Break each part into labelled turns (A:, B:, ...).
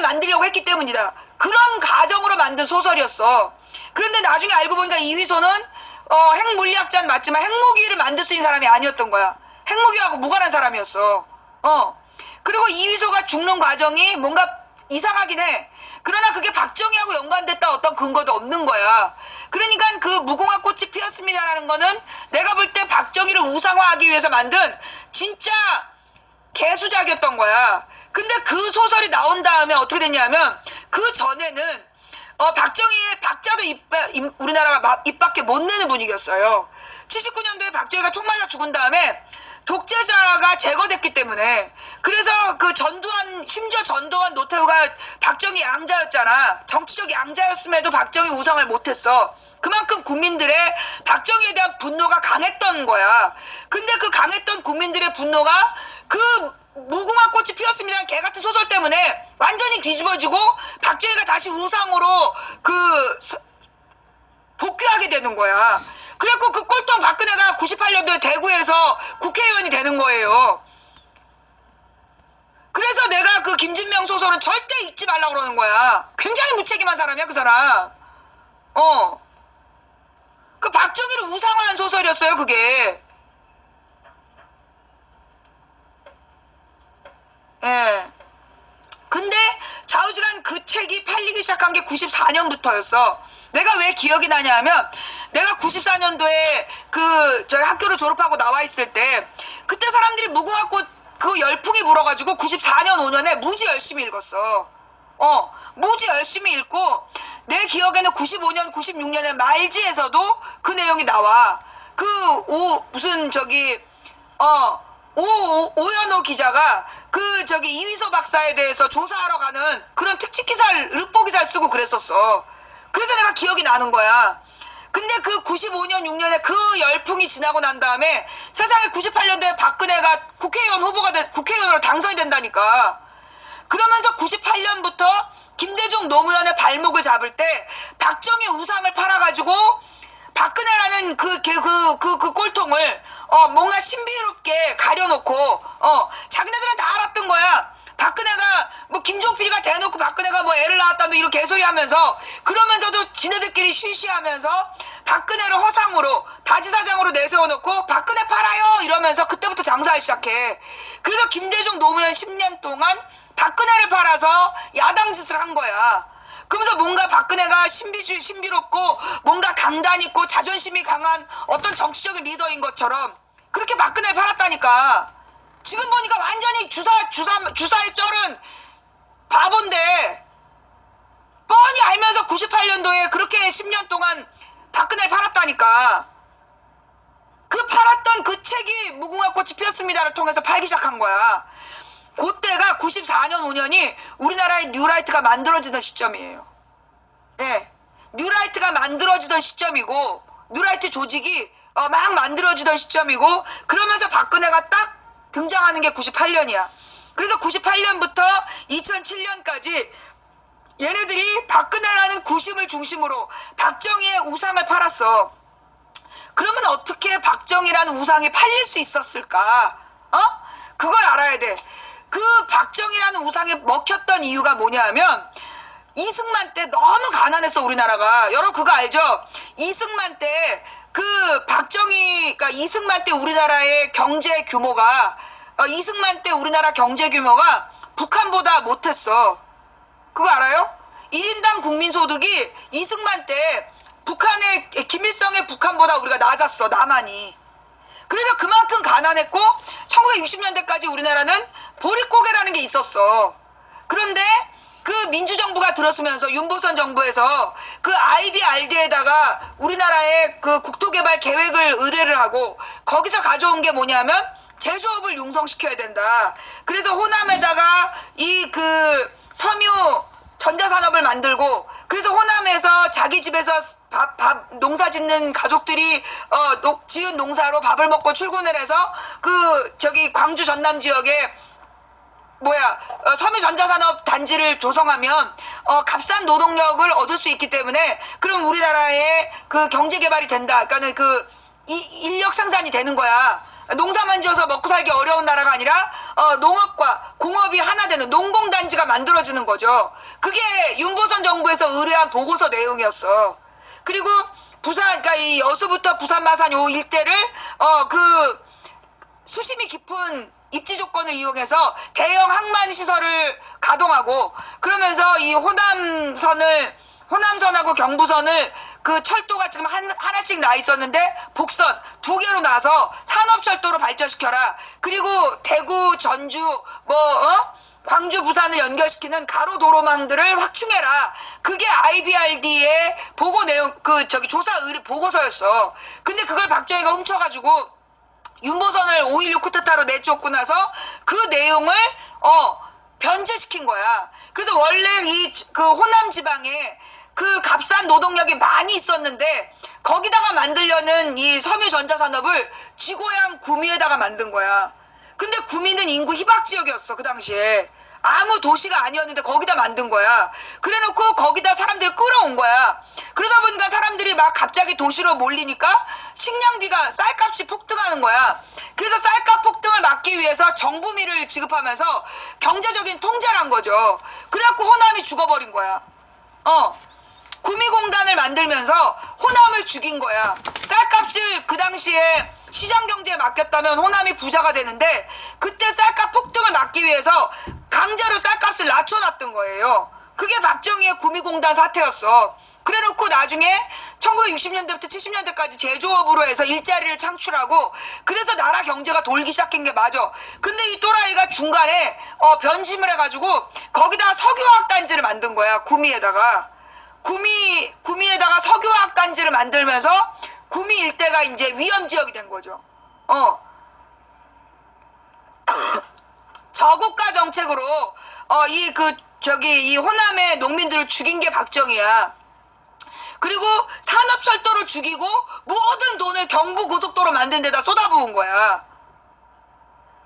A: 만들려고 했기 때문이다. 그런 가정으로 만든 소설이었어. 그런데 나중에 알고 보니까 이휘소는 핵물리학자는 맞지만 핵무기를 만들 수 있는 사람이 아니었던 거야. 핵무기하고 무관한 사람이었어. 그리고 이휘소가 죽는 과정이 뭔가 이상하긴 해. 그러나 그게 박정희하고 연관됐다 어떤 근거도 없는 거야. 그러니까 그 무궁화 꽃이 피었습니다라는 거는 내가 볼 때 박정희를 우상화하기 위해서 만든 진짜 개수작이었던 거야. 근데 그 소설이 나온 다음에 어떻게 됐냐면 그 전에는 박정희의 박자도 우리나라가 입 밖에 못 내는 분위기였어요. 79년도에 박정희가 총 맞아 죽은 다음에 독재자가 제거됐기 때문에 그래서 그 전두환 심지어 전두환 노태우가 박정희 양자였잖아. 정치적 양자였음에도 박정희 우상을 못했어. 그만큼 국민들의 박정희에 대한 분노가 강했던 거야. 근데 그 강했던 국민들의 분노가 그 무궁화 꽃이 피었습니다는 개같은 소설 때문에 완전히 뒤집어지고 박정희가 다시 우상으로 복귀하게 되는 거야. 그래갖고 그 꼴통 박근혜가 98년도에 대구에서 국회의원이 되는 거예요. 그래서 내가 그 김진명 소설은 절대 읽지 말라고 그러는 거야. 굉장히 무책임한 사람이야, 그 사람. 그 박정희를 우상화한 소설이었어요, 그게. 예. 근데 좌우지간 그 책이 팔리기 시작한 게 94년부터였어. 내가 왜 기억이 나냐 하면 내가 94년도에 저희 학교를 졸업하고 나와 있을 때 그때 사람들이 무궁화꽃 그 열풍이 불어가지고 94년 5년에 무지 열심히 읽었어. 무지 열심히 읽고 내 기억에는 95년 96년에 말지에서도 그 내용이 나와. 오연호 기자가 이휘소 박사에 대해서 조사하러 가는 그런 특집 기사를, 르포 기사를 쓰고 그랬었어. 그래서 내가 기억이 나는 거야. 근데 그 95년, 6년에 그 열풍이 지나고 난 다음에 세상에 98년도에 박근혜가 국회의원으로 당선이 된다니까. 그러면서 98년부터 김대중 노무현의 발목을 잡을 때 박정희 우상을 팔아가지고 박근혜라는 그 꼴통을 뭔가 신비롭게 가려놓고 자기네들은 다 알았던 거야. 박근혜가 뭐 김종필이가 대놓고 박근혜가 뭐 애를 낳았다는 이런 개소리 하면서 그러면서도 지네들끼리 쉬쉬하면서 박근혜를 허상으로 바지사장으로 내세워놓고 박근혜 팔아요 이러면서 그때부터 장사를 시작해. 그래서 김대중 노무현 10년 동안 박근혜를 팔아서 야당 짓을 한 거야. 그러면서 뭔가 박근혜가 신비롭고 뭔가 강단 있고 자존심이 강한 어떤 정치적인 리더인 것처럼 그렇게 박근혜를 팔았다니까. 지금 보니까 완전히 주사에 쩔은 바본데 뻔히 알면서 98년도에 그렇게 10년 동안 박근혜를 팔았다니까. 그 팔았던 그 책이 무궁화 꽃이 피었습니다를 통해서 팔기 시작한 거야. 그때가 94년 5년이 우리나라의 뉴라이트가 만들어지던 시점이에요. 예. 뉴라이트가 만들어지던 시점이고 뉴라이트 조직이 막 만들어지던 시점이고 그러면서 박근혜가 딱 등장하는 게 98년이야. 그래서 98년부터 2007년까지 얘네들이 박근혜라는 구심을 중심으로 박정희의 우상을 팔았어. 그러면 어떻게 박정희라는 우상이 팔릴 수 있었을까? 그걸 알아야 돼. 그 박정희라는 우상에 먹혔던 이유가 뭐냐 하면 이승만 때 너무 가난했어, 우리나라가. 여러분 그거 알죠? 이승만 때 그러니까 이승만 때 우리나라의 경제 규모가 이승만 때 우리나라 경제 규모가 북한보다 못했어. 그거 알아요? 1인당 국민소득이 이승만 때 김일성의 북한보다 우리가 낮았어, 남한이. 그래서 그만큼 가난했고 1960년대까지 우리나라는 보릿고개라는 게 있었어. 그런데 그 민주정부가 들어서면서 윤보선 정부에서 그 IBRD에다가 우리나라의 그 국토개발 계획을 의뢰를 하고 거기서 가져온 게 뭐냐면 제조업을 융성시켜야 된다. 그래서 호남에다가 섬유 전자산업을 만들고 그래서 호남에서 자기 집에서 농사 짓는 가족들이 지은 농사로 밥을 먹고 출근을 해서 광주 전남 지역에 섬유 전자산업 단지를 조성하면 값싼 노동력을 얻을 수 있기 때문에 그럼 우리나라의 그 경제 개발이 된다. 그러니까는 인력 생산이 되는 거야. 농사만 지어서 먹고 살기 어려운 나라가 아니라 농업과 공업이 하나 되는 농공단지가 만들어지는 거죠. 그게 윤보선 정부에서 의뢰한 보고서 내용이었어. 그리고 부산, 그러니까 이 여수부터 부산 마산 요 일대를 그 수심이 깊은 입지 조건을 이용해서 대형 항만 시설을 가동하고, 그러면서 이 호남선하고 경부선을 그 철도가 지금 하나씩 나 있었는데 복선 2개로 나서 산업철도로 발전시켜라. 그리고 대구, 전주, 광주, 부산을 연결시키는 가로도로망들을 확충해라. 그게 IBRD의 보고 내용, 조사 보고서였어. 근데 그걸 박정희가 훔쳐가지고 윤보선을 5.16 쿠데타로 내쫓고 나서 그 내용을 변제시킨 거야. 그래서 원래 그 호남 지방에 그 값싼 노동력이 많이 있었는데 거기다가 만들려는 이 섬유전자산업을 지고양 구미에다가 만든 거야. 근데 구미는 인구 희박 지역이었어, 그 당시에. 아무 도시가 아니었는데 거기다 만든 거야. 그래놓고 거기다 사람들을 끌어온 거야. 그러다 보니까 사람들이 막 갑자기 도시로 몰리니까 식량비가, 쌀값이 폭등하는 거야. 그래서 쌀값 폭등을 막기 위해서 정부미를 지급하면서 경제적인 통제를 한 거죠. 그래갖고 호남이 죽어버린 거야. 구미공단을 만들면서 호남을 죽인 거야. 쌀값을 그 당시에 시장경제에 맡겼다면 호남이 부자가 되는데, 그때 쌀값 폭등을 막기 위해서 강제로 쌀값을 낮춰놨던 거예요. 그게 박정희의 구미공단 사태였어. 그래놓고 나중에 1960년대부터 70년대까지 제조업으로 해서 일자리를 창출하고, 그래서 나라 경제가 돌기 시작한 게 맞아. 근데 이 또라이가 중간에 변심을 해가지고 거기다가 석유화학단지를 만든 거야. 구미에다가 석유화학단지를 만들면서 구미 일대가 이제 위험지역이 된 거죠. 저고가 정책으로 이 호남의 농민들을 죽인 게 박정희야. 그리고 산업철도로 죽이고 모든 돈을 경부고속도로 만든 데다 쏟아부은 거야.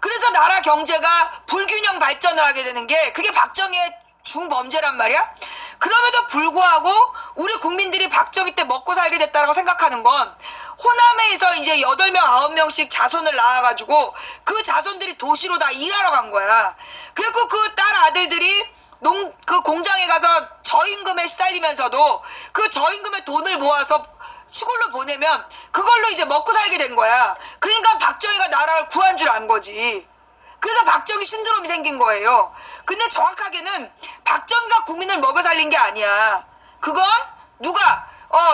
A: 그래서 나라 경제가 불균형 발전을 하게 되는 게, 그게 박정희의 중범죄란 말이야. 그럼에도 불구하고 우리 국민들이 박정희 때 먹고 살게 됐다라고 생각하는 건, 호남에서 이제 8명 9명씩 자손을 낳아가지고 그 자손들이 도시로 다 일하러 간 거야. 그리고 그 딸 아들들이 그 공장에 가서 저임금에 시달리면서도 그 저임금의 돈을 모아서 시골로 보내면 그걸로 이제 먹고 살게 된 거야. 그러니까 박정희가 나라를 구한 줄 안 거지. 그래서 박정희 신드롬이 생긴 거예요. 근데 정확하게는 박정희가 국민을 먹여 살린 게 아니야. 그건 누가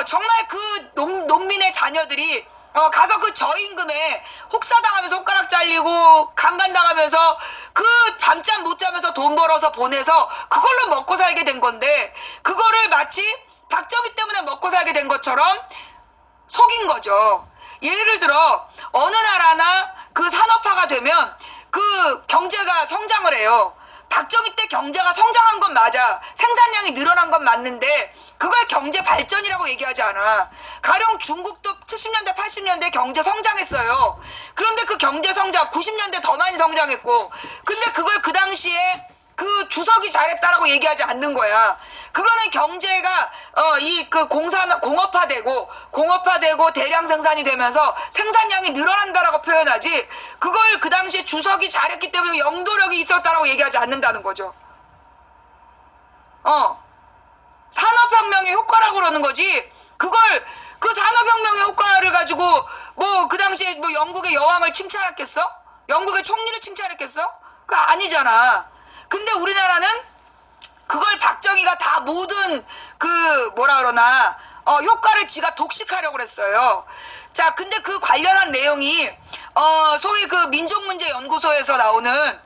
A: 정말 그 농민의 자녀들이 가서 그 저임금에 혹사당하면서 손가락 잘리고 강간당하면서 그 밤잠 못 자면서 돈 벌어서 보내서 그걸로 먹고 살게 된 건데, 그거를 마치 박정희 때문에 먹고 살게 된 것처럼 속인 거죠. 예를 들어 어느 나라나 그 산업화가 되면 그 경제가 성장을 해요. 박정희 때 경제가 성장한 건 맞아. 생산량이 늘어난 건 맞는데 그걸 경제 발전이라고 얘기하지 않아. 가령 중국도 70년대 80년대 경제 성장했어요. 그런데 그 경제 성장 90년대 더 많이 성장했고, 근데 그걸 그 당시에 그 주석이 잘했다라고 얘기하지 않는 거야. 그거는 경제가 공업화되고 대량 생산이 되면서 생산량이 늘어난다라고 표현하지, 그걸 그 당시에 주석이 잘했기 때문에 영도력이 있었다라고 얘기하지 않는다는 거죠. 산업혁명의 효과라고 그러는 거지. 그걸 그 산업혁명의 효과를 가지고 그 당시에 영국의 여왕을 칭찬했겠어? 영국의 총리를 칭찬했겠어? 그거 아니잖아. 근데 우리나라는 그걸 박정희가 다 모든 효과를 지가 독식하려고 그랬어요. 자, 근데 그 관련한 내용이 소위 그 민족문제연구소에서 나오는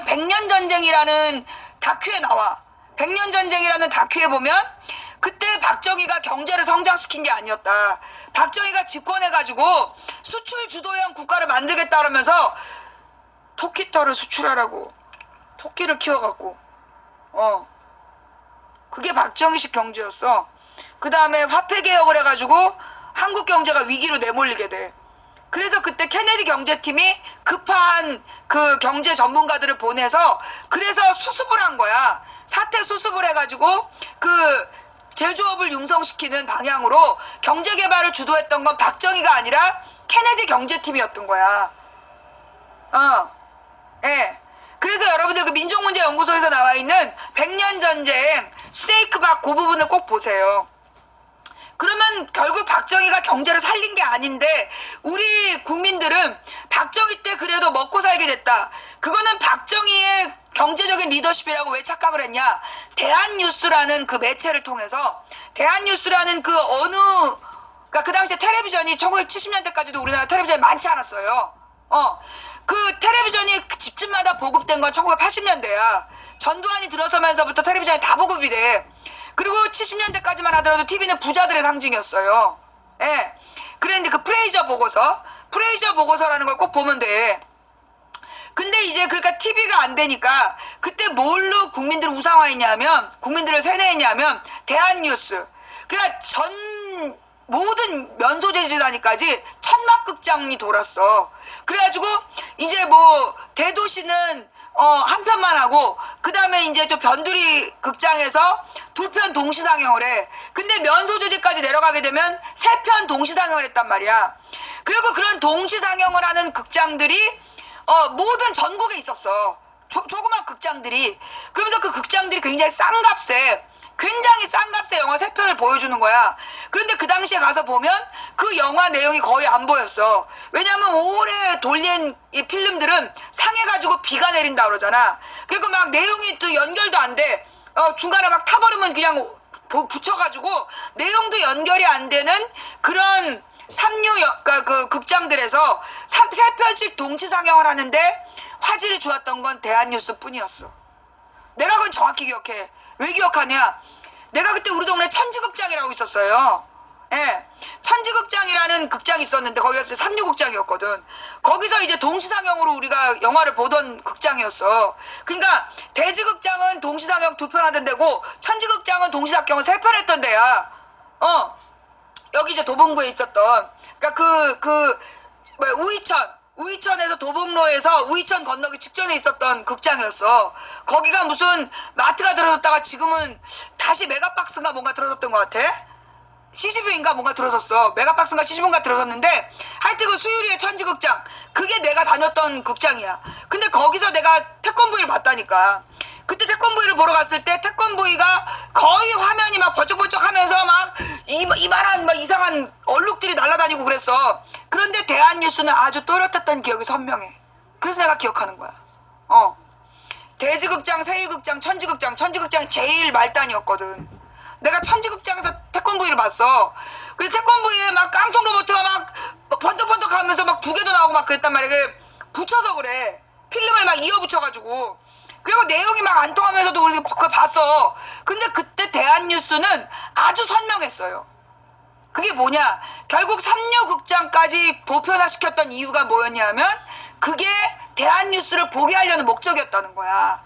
A: 백년전쟁이라는 다큐에 나와. 백년전쟁이라는 다큐에 보면 그때 박정희가 경제를 성장시킨 게 아니었다. 박정희가 집권해가지고 수출 주도형 국가를 만들겠다 그러면서 토끼털을 수출하라고 토끼를 키워갖고 그게 박정희식 경제였어. 그 다음에 화폐 개혁을 해가지고 한국 경제가 위기로 내몰리게 돼. 그래서 그때 케네디 경제팀이 급한 그 경제 전문가들을 보내서 그래서 수습을 한 거야. 사태 수습을 해가지고 그 제조업을 융성시키는 방향으로 경제 개발을 주도했던 건 박정희가 아니라 케네디 경제팀이었던 거야. 예. 그래서 여러분들 그 민족문제연구소에서 나와 있는 100년 전쟁 스네이크박 그 부분을 꼭 보세요. 그러면 결국 박정희가 경제를 살린 게 아닌데 우리 국민들은 박정희 때 그래도 먹고 살게 됐다. 그거는 박정희의 경제적인 리더십이라고 왜 착각을 했냐. 대한뉴스라는 그 매체를 통해서 대한뉴스라는 그 어느 그러니까 그 당시에 텔레비전이 1970년대까지도 우리나라 텔레비전이 많지 않았어요. 그 텔레비전이 집집마다 보급된 건 1980년대야. 전두환이 들어서면서부터 텔레비전이 다 보급이 돼. 그리고 70년대까지만 하더라도 TV는 부자들의 상징이었어요. 예. 그랬는데 그 프레이저 보고서라는 걸 꼭 보면 돼. 근데 이제 그러니까 TV가 안 되니까 그때 뭘로 국민들을 우상화했냐면 국민들을 세뇌했냐면 대한뉴스. 그러니까 전 모든 면소재지단위까지 천막극장이 돌았어. 그래가지고 이제 뭐 대도시는 한 편만 하고 그 다음에 이제 저 변두리 극장에서 2편 동시 상영을 해. 근데 면소재지까지 내려가게 되면 3편 동시 상영을 했단 말이야. 그리고 그런 동시 상영을 하는 극장들이 모든 전국에 있었어. 조그만 극장들이. 그러면서 그 극장들이 굉장히 싼 값에 영화 3편을 보여주는 거야. 그런데 그 당시에 가서 보면 그 영화 내용이 거의 안 보였어. 왜냐면 오래 돌린 이 필름들은 상해가지고 비가 내린다 그러잖아. 그리고 막 내용이 또 연결도 안 돼. 중간에 막 타버리면 그냥 붙여가지고 내용도 연결이 안 되는 그런 그러니까 그 극장들에서 3편씩 동시 상영을 하는데 화질이 좋았던 건 대한뉴스 뿐이었어. 내가 그건 정확히 기억해. 왜 기억하냐? 내가 그때 우리 동네 천지극장이라고 있었어요. 예. 천지극장이라는 극장이 있었는데 거기가 3류극장이었거든. 거기서 이제 동시상영으로 우리가 영화를 보던 극장이었어. 그러니까 대지극장은 동시상영 2편 하던 데고 천지극장은 동시상영을 3편 했던 데야. 여기 이제 도봉구에 있었던 그러니까 우이천에서 도봉로에서 우이천 건너기 직전에 있었던 극장이었어. 거기가 무슨 마트가 들어섰다가 지금은 다시 메가박스인가 뭔가 들어섰던 것 같아. CGV인가 뭔가 들어섰어. 메가박스인가 CGV인가 들어섰는데 하여튼 그 수유리의 천지극장 그게 내가 다녔던 극장이야. 근데 거기서 내가 태권브이를 봤다니까. 그때 태권브이를 보러 갔을 때 태권브이가 거의 화면이 막 번쩍번쩍 하면서 막 이만한 막 이상한 얼룩들이 날아다니고 그랬어. 그런데 대한뉴스는 아주 또렷했던 기억이 선명해. 그래서 내가 기억하는 거야. 대지극장, 세일극장, 천지극장이 제일 말단이었거든. 내가 천지극장에서 태권브이를 봤어. 근데 태권브이에 막 깡통 로봇가 막 번쩍번쩍 하면서 막 2개도 나오고 막 그랬단 말이야. 붙여서 그래. 필름을 막 이어 붙여가지고. 그리고 내용이 막 안 통하면서도 우리 그걸 봤어. 근데 그때 대한뉴스는 아주 선명했어요. 그게 뭐냐? 결국 3류 극장까지 보편화시켰던 이유가 뭐였냐면 그게 대한뉴스를 보게 하려는 목적이었다는 거야.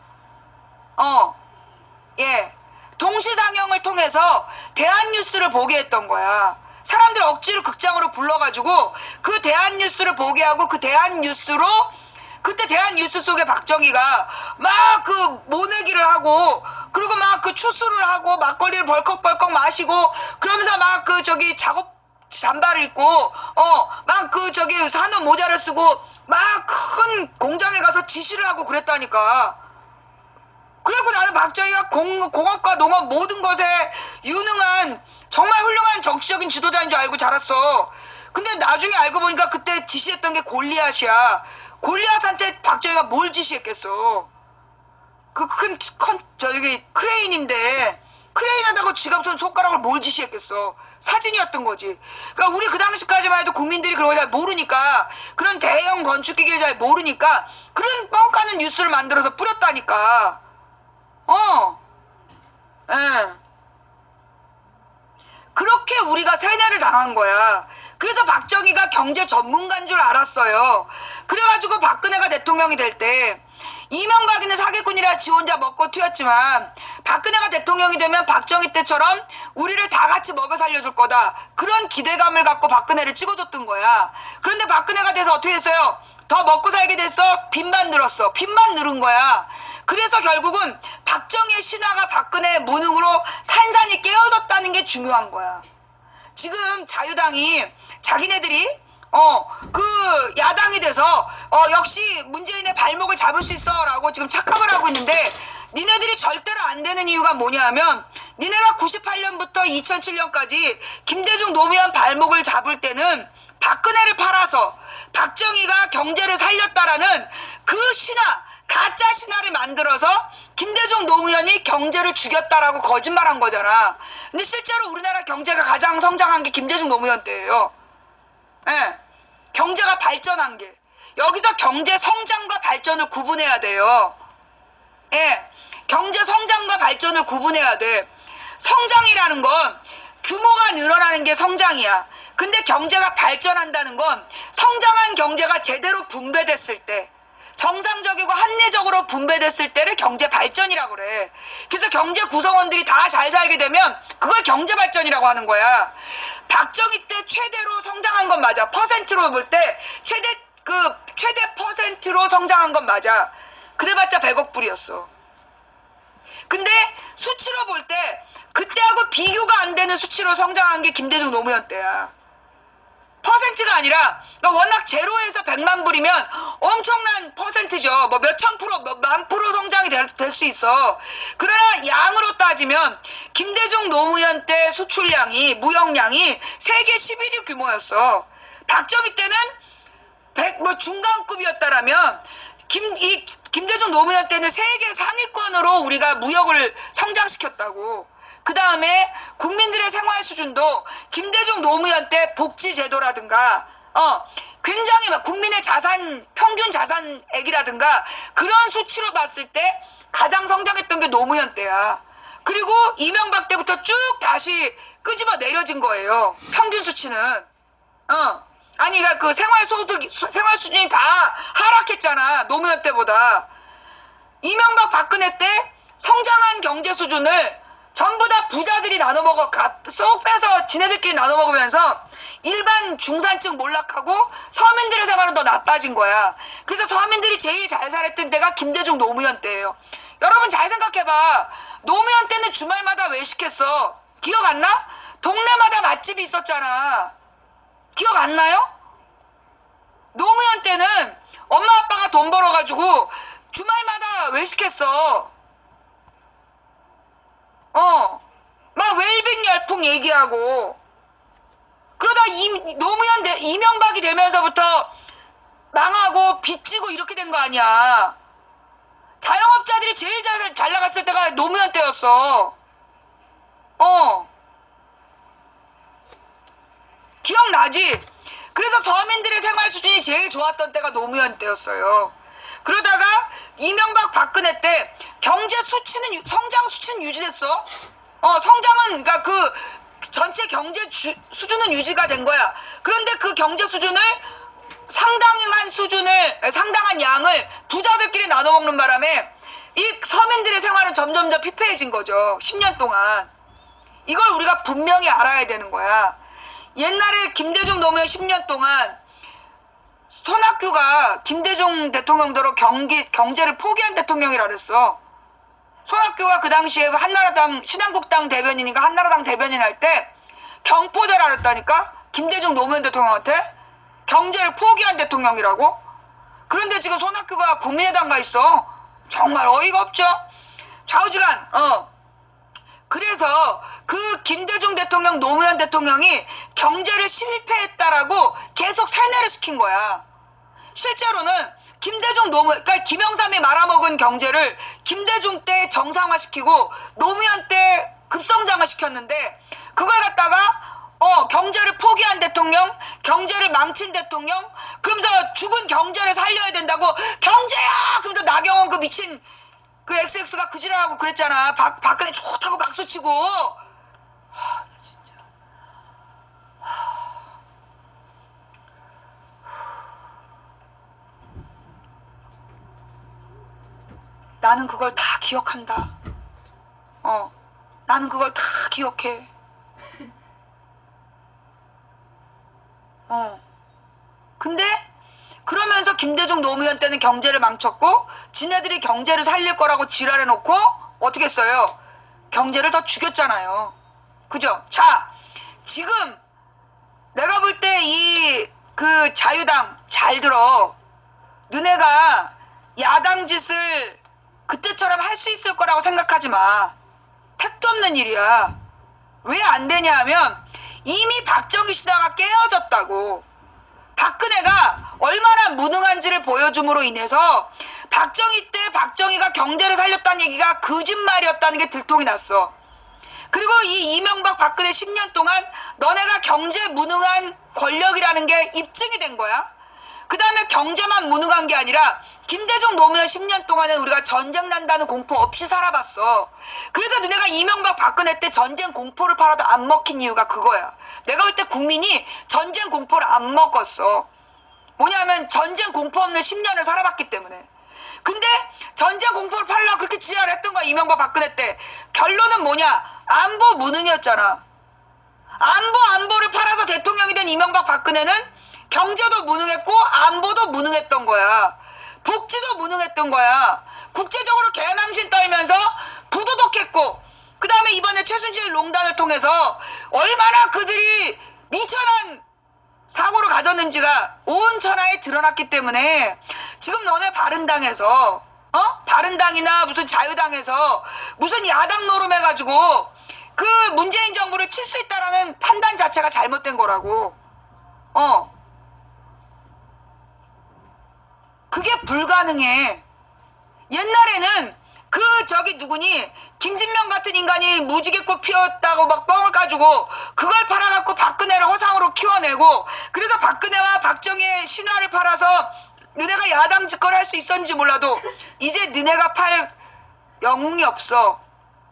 A: 예. 동시상영을 통해서 대한뉴스를 보게 했던 거야. 사람들 억지로 극장으로 불러가지고 그 대한뉴스를 보게 하고 그 대한뉴스로 그때 대한뉴스 속에 박정희가 막 그 모내기를 하고 그리고 막 그 추수를 하고 막걸리를 벌컥벌컥 마시고 그러면서 막 그 저기 작업 잠바를 입고 막 그 저기 산업 모자를 쓰고 막 큰 공장에 가서 지시를 하고 그랬다니까. 그리고 나는 박정희가 공업과 농업 모든 것에 유능한 정말 훌륭한 정치적인 지도자인 줄 알고 자랐어. 근데 나중에 알고 보니까 그때 지시했던 게 골리앗이야. 골리앗한테 박정희가 뭘 지시했겠어. 그 저기 크레인인데 크레인한다고 지가 무슨 손가락을 뭘 지시했겠어. 사진이었던 거지. 그러니까 우리 그 당시까지만 해도 국민들이 그런 걸 잘 모르니까 그런 대형 건축기계를 잘 모르니까 그런 뻥까는 뉴스를 만들어서 뿌렸다니까. 예. 그렇게 우리가 세뇌를 당한 거야. 그래서 박정희가 경제 전문가인 줄 알았어요. 그래가지고 박근혜가 대통령이 될 때 이명박이는 사기꾼이라 지 혼자 먹고 튀었지만 박근혜가 대통령이 되면 박정희 때처럼 우리를 다 같이 먹여 살려줄 거다. 그런 기대감을 갖고 박근혜를 찍어줬던 거야. 그런데 박근혜가 돼서 어떻게 됐어요? 더 먹고 살게 됐어? 빚만 늘었어. 빚만 늘은 거야. 그래서 결국은 박정희의 신화가 박근혜의 무능으로 산산이 깨어졌다는 게 중요한 거야. 지금 자유당이 자기네들이 그 야당이 돼서 역시 문재인의 발목을 잡을 수 있어라고 지금 착각을 하고 있는데 니네들이 절대로 안 되는 이유가 뭐냐면 니네가 98년부터 2007년까지 김대중 노무현 발목을 잡을 때는 박근혜를 팔아서 박정희가 경제를 살렸다라는 그 신화, 가짜 신화를 만들어서 김대중 노무현이 경제를 죽였다라고 거짓말한 거잖아. 근데 실제로 우리나라 경제가 가장 성장한 게 김대중 노무현 때예요. 예. 경제가 발전한 게. 여기서 경제 성장과 발전을 구분해야 돼요. 예. 경제 성장과 발전을 구분해야 돼. 성장이라는 건 규모가 늘어나는 게 성장이야. 근데 경제가 발전한다는 건 성장한 경제가 제대로 분배됐을 때, 정상적이고 합리적으로 분배됐을 때를 경제 발전이라고 그래. 그래서 경제 구성원들이 다 잘 살게 되면 그걸 경제 발전이라고 하는 거야. 박정희 때 최대로 성장한 건 맞아. 퍼센트로 볼 때 최대 퍼센트로 성장한 건 맞아. 그래봤자 100억 불이었어. 근데 수치로 볼 때 그때하고 비교가 안 되는 수치로 성장한 게 김대중 노무현 때야. 퍼센트가 아니라 워낙 제로에서 100만 불이면 엄청난 퍼센트죠. 뭐 몇천 프로, 몇만 프로 성장이 될 수 있어. 그러나 양으로 따지면 김대중 노무현 때 수출량이, 무역량이 세계 11위 규모였어. 박정희 때는 중간급이었다라면 김대중 노무현 때는 세계 상위권으로 우리가 무역을 성장시켰다고. 그 다음에 국민들의 생활 수준도 김대중 노무현 때 복지 제도라든가 굉장히 막 국민의 평균 자산액이라든가 그런 수치로 봤을 때 가장 성장했던 게 노무현 때야. 그리고 이명박 때부터 쭉 다시 끄집어 내려진 거예요. 평균 수치는. 아니 그러니까 그 생활 수준이 다 하락했잖아. 노무현 때보다. 이명박 박근혜 때 성장한 경제 수준을 전부 다 부자들이 나눠 먹어, 쏙 빼서 지네들끼리 나눠 먹으면서 일반 중산층 몰락하고 서민들의 생활은 더 나빠진 거야. 그래서 서민들이 제일 잘 살았던 때가 김대중 노무현 때예요. 여러분 잘 생각해봐. 노무현 때는 주말마다 외식했어. 기억 안 나? 동네마다 맛집이 있었잖아. 기억 안 나요? 노무현 때는 엄마 아빠가 돈 벌어가지고 주말마다 외식했어. 막 웰빙 열풍 얘기하고. 그러다 이명박이 되면서부터 망하고 빚지고 이렇게 된 거 아니야. 자영업자들이 제일 잘 나갔을 때가 노무현 때였어. 기억나지? 그래서 서민들의 생활 수준이 제일 좋았던 때가 노무현 때였어요. 그러다가 이명박 박근혜 때 경제 수치는 성장 수치는 유지됐어. 성장은 그러니까 그 전체 경제 수준은 유지가 된 거야. 그런데 그 경제 수준을 상당한 양을 부자들끼리 나눠 먹는 바람에 이 서민들의 생활은 점점 더 피폐해진 거죠. 10년 동안. 이걸 우리가 분명히 알아야 되는 거야. 옛날에 김대중 노무현 10년 동안 손학규가 김대중 대통령대로 경제를 포기한 대통령이라 그랬어. 손학규가 그 당시에 신한국당 대변인인가 한나라당 대변인 할 때 경포대라 그랬다니까? 김대중 노무현 대통령한테? 경제를 포기한 대통령이라고? 그런데 지금 손학규가 국민의당 가 있어. 정말 어이가 없죠? 좌우지간, 그래서 그 김대중 대통령, 노무현 대통령이 경제를 실패했다라고 계속 세뇌를 시킨 거야. 실제로는 김대중 그러니까 김영삼이 말아먹은 경제를 김대중 때 정상화시키고 노무현 때 급성장을 시켰는데 그걸 갖다가 경제를 포기한 대통령, 경제를 망친 대통령, 그러면서 죽은 경제를 살려야 된다고 경제야! 그러면서 나경원 그 미친 그 XX가 그 지랄하고 그랬잖아. 박근혜 좋다고 박수치고. 나는 그걸 다 기억한다. 나는 그걸 다 기억해. 근데 그러면서 김대중 노무현 때는 경제를 망쳤고 지네들이 경제를 살릴 거라고 지랄해놓고 어떻게 했어요? 경제를 더 죽였잖아요. 그죠? 자, 지금 내가 볼 때 이 그 자유당 잘 들어. 너네가 야당 짓을 그때처럼 할 수 있을 거라고 생각하지 마. 택도 없는 일이야. 왜 안 되냐 하면 이미 박정희 시대가 깨어졌다고. 박근혜가 얼마나 무능한지를 보여줌으로 인해서 박정희 때 박정희가 경제를 살렸다는 얘기가 거짓말이었다는 게 들통이 났어. 그리고 이 이명박 박근혜 10년 동안 너네가 경제 무능한 권력이라는 게 입증이 된 거야. 그 다음에 경제만 무능한 게 아니라 김대중 노무현 10년 동안에 우리가 전쟁 난다는 공포 없이 살아봤어. 그래서 너네가 이명박 박근혜 때 전쟁 공포를 팔아도 안 먹힌 이유가 그거야. 내가 볼 때 국민이 전쟁 공포를 안 먹었어. 뭐냐면 전쟁 공포 없는 10년을 살아봤기 때문에. 근데 전쟁 공포를 팔려고 그렇게 지랄을 했던 거야, 이명박 박근혜 때. 결론은 뭐냐? 안보 무능이었잖아. 안보를 팔아서 대통령이 된 이명박 박근혜는 경제도 무능했고 안보도 무능했던 거야. 복지도 무능했던 거야. 국제적으로 개망신 떨면서 부도덕했고, 그 다음에 이번에 최순실 농단을 통해서 얼마나 그들이 미천한 사고를 가졌는지가 온 천하에 드러났기 때문에 지금 너네 바른당에서 바른당이나 무슨 자유당에서 무슨 야당 노름해가지고 그 문재인 정부를 칠 수 있다라는 판단 자체가 잘못된 거라고. 그게 불가능해. 옛날에는 누구니 김진명 같은 인간이 무지개꽃 피웠다고 막 뻥을 까주고 그걸 팔아갖고 박근혜를 허상으로 키워내고, 그래서 박근혜와 박정희의 신화를 팔아서 너네가 야당 집권을 할 수 있었는지 몰라도 이제 너네가 팔 영웅이 없어.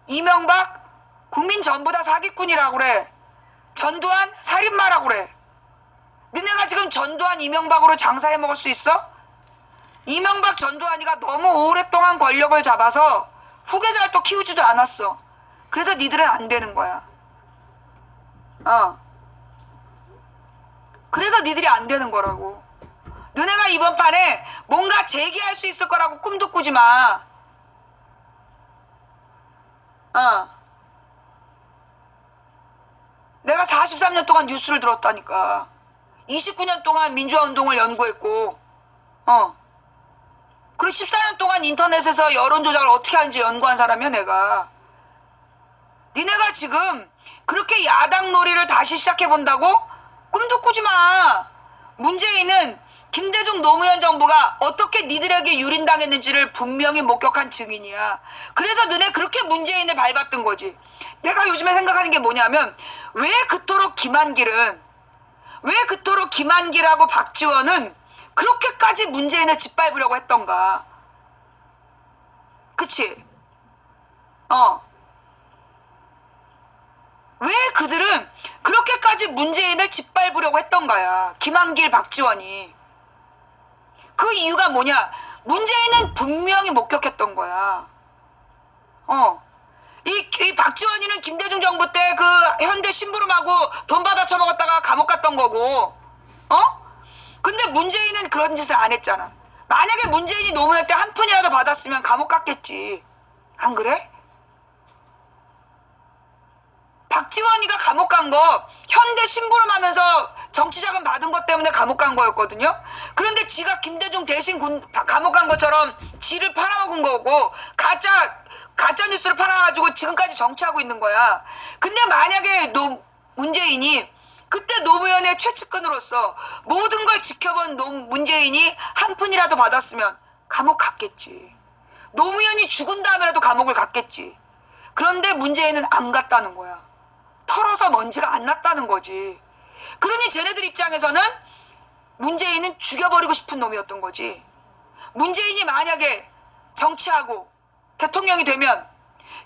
A: 이명박 국민 전부 다 사기꾼이라고 그래. 전두환 살인마라고 그래. 너네가 지금 전두환 이명박으로 장사해 먹을 수 있어? 이명박 전두환이가 너무 오랫동안 권력을 잡아서 후계자를 또 키우지도 않았어. 그래서 니들은 안 되는 거야. 그래서 니들이 안 되는 거라고. 너네가 이번 판에 뭔가 재기할 수 있을 거라고 꿈도 꾸지 마. 내가 43년 동안 뉴스를 들었다니까. 29년 동안 민주화 운동을 연구했고, 그리고 14년 동안 인터넷에서 여론조작을 어떻게 하는지 연구한 사람이야, 내가. 니네가 지금 그렇게 야당 놀이를 다시 시작해본다고? 꿈도 꾸지 마. 문재인은 김대중 노무현 정부가 어떻게 니들에게 유린당했는지를 분명히 목격한 증인이야. 그래서 너네 그렇게 문재인을 밟았던 거지. 내가 요즘에 생각하는 게 뭐냐면, 왜 그토록 김한길하고 박지원은 그렇게까지 문재인을 짓밟으려고 했던가. 그치? 왜 그들은 그렇게까지 문재인을 짓밟으려고 했던가야. 김한길, 박지원이. 그 이유가 뭐냐? 문재인은 분명히 목격했던 거야. 이 박지원이는 김대중 정부 때 그 현대 심부름하고 돈 받아 처먹었다가 감옥 갔던 거고, 근데 문재인은 그런 짓을 안 했잖아. 만약에 문재인이 노무현 때 한 푼이라도 받았으면 감옥 갔겠지. 안 그래? 박지원이가 감옥 간 거 현대 심부름하면서 정치자금 받은 것 때문에 감옥 간 거였거든요. 그런데 지가 김대중 대신 감옥 간 것처럼 지를 팔아먹은 거고 가짜 뉴스를 팔아가지고 지금까지 정치하고 있는 거야. 근데 만약에 문재인이 그때 노무현의 최측근으로서 모든 걸 지켜본 문재인이 한 푼이라도 받았으면 감옥 갔겠지. 노무현이 죽은 다음에라도 감옥을 갔겠지. 그런데 문재인은 안 갔다는 거야. 털어서 먼지가 안 났다는 거지. 그러니 쟤네들 입장에서는 문재인은 죽여버리고 싶은 놈이었던 거지. 문재인이 만약에 정치하고 대통령이 되면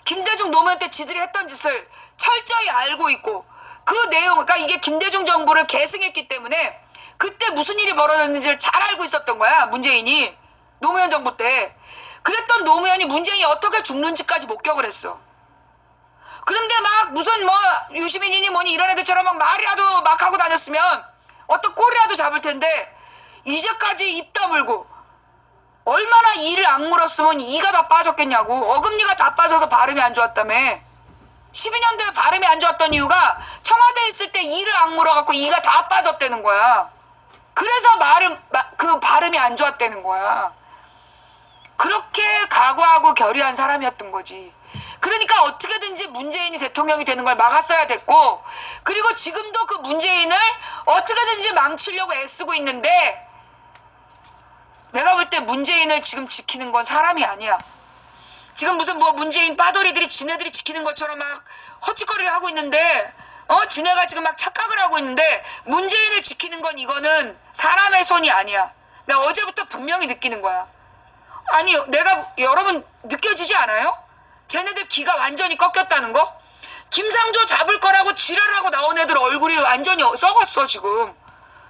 A: 김대중 노무현 때 지들이 했던 짓을 철저히 알고 있고, 그 내용, 그러니까 이게 김대중 정부를 계승했기 때문에 그때 무슨 일이 벌어졌는지를 잘 알고 있었던 거야, 문재인이. 노무현 정부 때. 그랬던 노무현이 문재인이 어떻게 죽는지까지 목격을 했어. 그런데 막 무슨 유시민이니 뭐니 이런 애들처럼 막 말이라도 막 하고 다녔으면 어떤 꼴이라도 잡을 텐데, 이제까지 입 다물고 얼마나 이를 악물었으면 이가 다 빠졌겠냐고. 어금니가 다 빠져서 발음이 안 좋았다며. 12년도에 발음이 안 좋았던 이유가 청와대에 있을 때 이를 악물어갖고 이가 다 빠졌다는 거야. 그래서 그 발음이 안 좋았다는 거야. 그렇게 각오하고 결의한 사람이었던 거지. 그러니까 어떻게든지 문재인이 대통령이 되는 걸 막았어야 됐고, 그리고 지금도 그 문재인을 어떻게든지 망치려고 애쓰고 있는데, 내가 볼 때 문재인을 지금 지키는 건 사람이 아니야. 지금 무슨 뭐 문재인 빠돌이들이 지네들이 지키는 것처럼 막 헛짓거리를 하고 있는데, 지네가 지금 막 착각을 하고 있는데, 문재인을 지키는 건 이거는 사람의 손이 아니야. 내가 어제부터 분명히 느끼는 거야. 아니, 여러분 느껴지지 않아요? 쟤네들 기가 완전히 꺾였다는 거? 김상조 잡을 거라고 지랄하고 나온 애들 얼굴이 완전히 썩었어, 지금.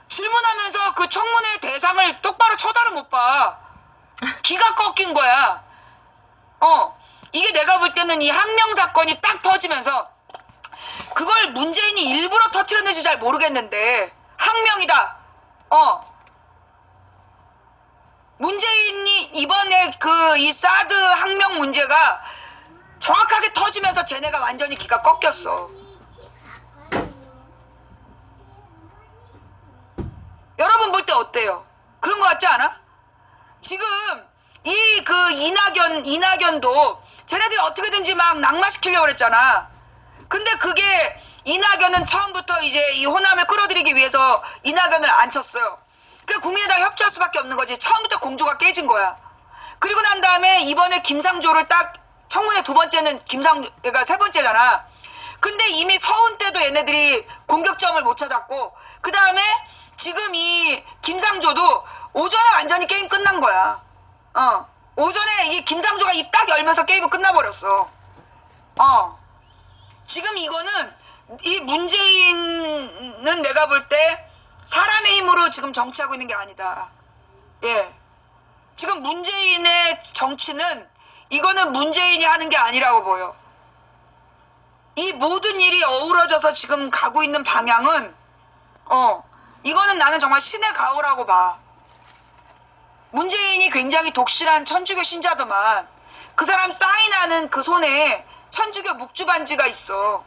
A: 질문하면서 그 청문회 대상을 똑바로 쳐다를 못 봐. 기가 꺾인 거야. 이게 내가 볼 때는 이 항명 사건이 딱 터지면서 그걸 문재인이 일부러 터뜨렸는지 잘 모르겠는데 항명이다. 문재인이 이번에 이 사드 항명 문제가 정확하게 터지면서 쟤네가 완전히 기가 꺾였어. 여러분 볼 때 어때요? 그런 거 같지 않아? 지금 이낙연도 쟤네들이 어떻게든지 막 낙마시키려고 그랬잖아. 근데 그게 이낙연은 처음부터 이제 이 호남을 끌어들이기 위해서 이낙연을 안 쳤어요. 그 국민의당 협조할 수밖에 없는 거지. 처음부터 공조가 깨진 거야. 그리고 난 다음에 이번에 김상조를 딱 청문회 두 번째는 김상조가 세 번째잖아. 근데 이미 서훈 때도 얘네들이 공격점을 못 찾았고, 그 다음에 지금 이 김상조도 오전에 완전히 게임 끝난 거야. 오전에 이 김상조가 입 딱 열면서 게임이 끝나버렸어. 지금 이거는 이 문재인은 내가 볼 때 사람의 힘으로 지금 정치하고 있는 게 아니다. 예. 지금 문재인의 정치는 이거는 문재인이 하는 게 아니라고 보여. 이 모든 일이 어우러져서 지금 가고 있는 방향은 이거는 나는 정말 신의 가호라고 봐. 문재인이 굉장히 독실한 천주교 신자더만 그 사람 사인하는 그 손에 천주교 묵주반지가 있어.